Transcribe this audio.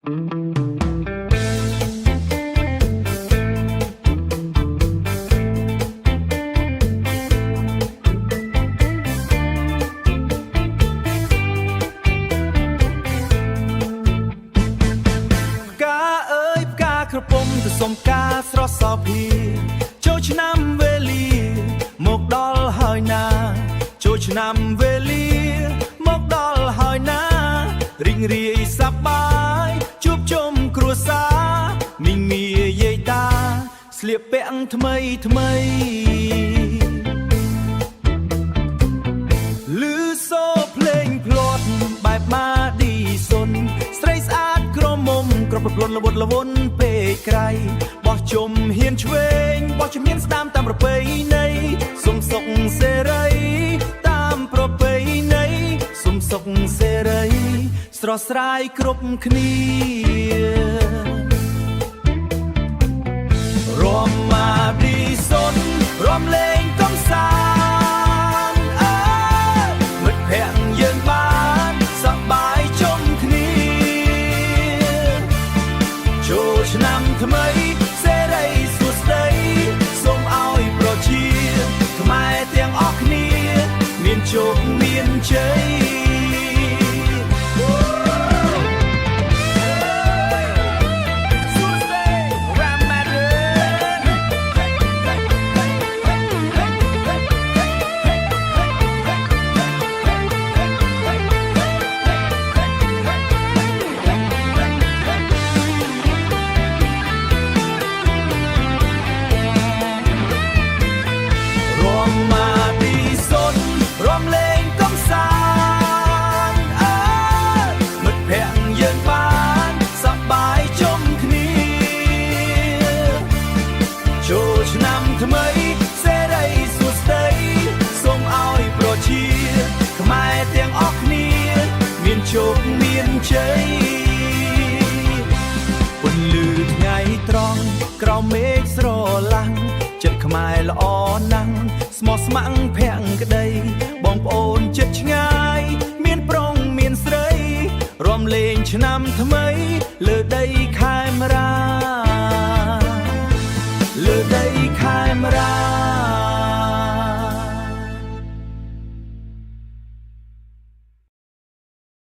ក្រពុំទៅសុំការស្រស់សោភាចូលឆ្នាំវេលាមកដល់ហើយណាចូលឆ្នាំវេលាមកដល់ហើយណារីងរាយសប្បាយជួបជុំគ្រួសារមីងមាយាយតាស្លៀកពាក់ថ្មីថ្មីលឺសូរភ្លេងភ្លាត់បែបម៉ាឌីសុនស្រីស្អាតក្រមុំក្រប្រពន្ធល្វត់ល្វន់ពេកក្រៃបោះជុំហ៊ានឆ្វេងបោះជំនាញស្ដាមតាមប្រពៃណីសុំសុខសេរីតាមប្រពៃណីសុំសុខសេរីស្រស់ស្រាយគ្រប់គ្នារំមាឌីសុនរំលេងកំសាន្តមិត្តភក្តិយើងបានសប្បាយជុំគ្នាចូលឆ្នាំថ្មីសេរីសួស្តីសូមឲ្យប្រជាខ្មែរទាំងអស់គ្នាមានជោគមានជ័យឆ្នាំថ្មីសេរីសួស្តីសូមឲ្យប្រជាខ្មែរទាំងអស់គ្នាមានជោគមានជ័យពន្លឺថ្ងៃត្រង់ក្រោមមេឃស្រលាំងចិត្តខ្មែរល្អណាស់ស្មោះស្ម័គ្រភក្តីបងប្អូនចិត្តឆ្ងាយមានប្រុងមានស្រីរំលេងឆ្នាំថ្មីលើដីខេមរៈ